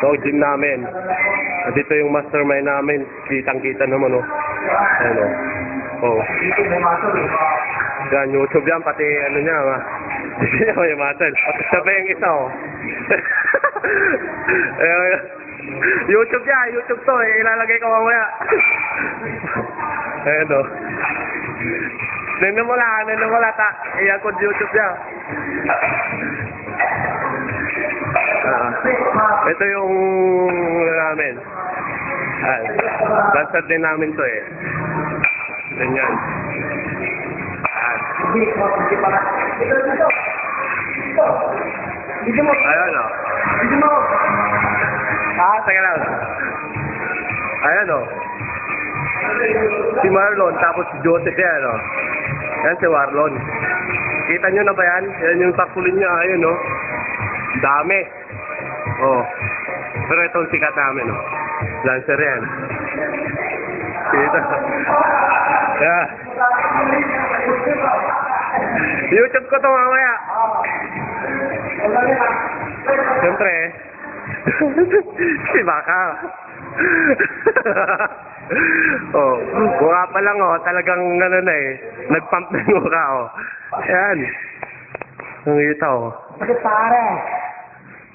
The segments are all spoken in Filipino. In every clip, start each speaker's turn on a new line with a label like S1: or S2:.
S1: So, gym namin. Dito yung mastermind namin. Kitang-kita naman, oh. Ayan, oh. Oh. Yan, YouTube yan. Pati, ano niya, ma. Hindi niya may muscle. Pati sabay yung isa, oh. Ayan, YouTube niya. YouTube to, eh. Ilalagay ko mamaya. Ayan, oh. Nandun mo lang, ta. Ayan ko YouTube niya. Ito yung namin. Basta din namin to eh. Ganyan. Ayan o. Teka lang. Ayan o. Si Marlon, tapos si Joseph yan o. Yan si Marlon. Kita nyo na ba yan? Yan yung takulin niya. Ayan o. Dami. Oh. Pero itong sikat namin, oh. Lancer yan. Kita. Yeah. YouTube ko to mamaya. Siyempre, si Baka. Oh, mukha pa lang, oh. Talagang ano na eh. Nagpump na yung mukha, oh. Ayan. Nangita, oh.
S2: Bakit pare?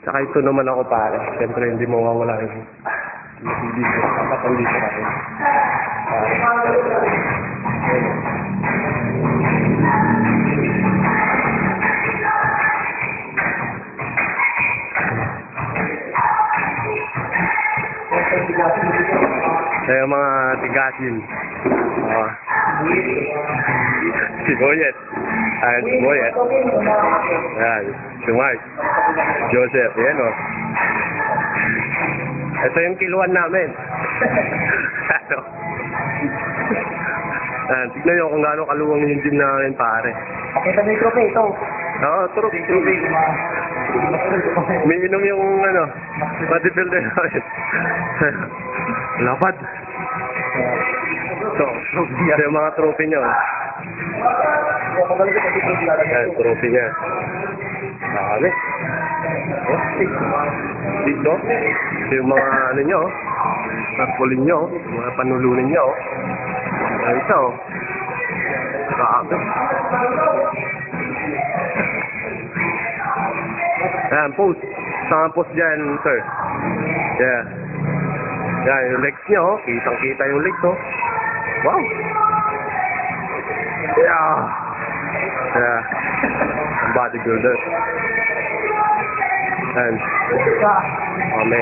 S1: Saka ito naman ako pare. Siyempre hindi mawawala yung hindi ko. Dapat andito natin. Kaya mga tigasin. Si Boyet. Ayan si Boyet. Ayan. Si Mark. Joseph. Ayan o. Ito yung kiluan namin. Ano? Ayan. Tignan nyo kung gaano kaluwang yung gym namin pare.
S2: Pakita mo yung trophy ito.
S1: Oo, trophy. May inom yung ano, bodybuilder namin. Lapad. So, yung mga trophy nyo. Ayan, trophy niya. Dami. Dito. Ito yung mga ano nyo. Tarpaulin nyo. Mga panulunin nyo. Ayan ito. Dami. Ayan, post. Saan post dyan, sir? Yeah. Yan, yung legs niya, oh. Kitang-kita yung legs, oh. Wow! Yeah! Yeah. Ang bodybuilder. Yan. Mame.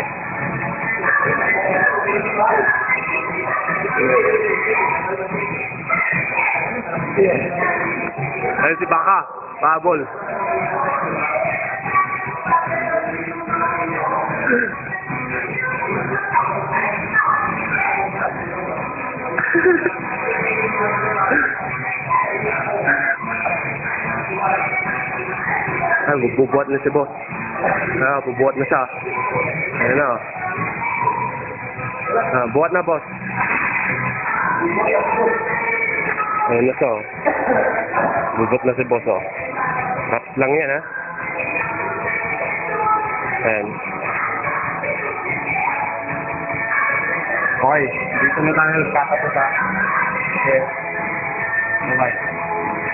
S1: Ayan si Baka. Babol. Ay, bubuhat na si boss. Ah, bubuhat na siya. Ayan na. Ah, buhat na, boss. Ayan na siya. Bubuhat na si boss, oh. Raps lang yan, ha. Ayan.
S2: Okay, dito na tayo nagkakapos ha. Okay. Bye-bye.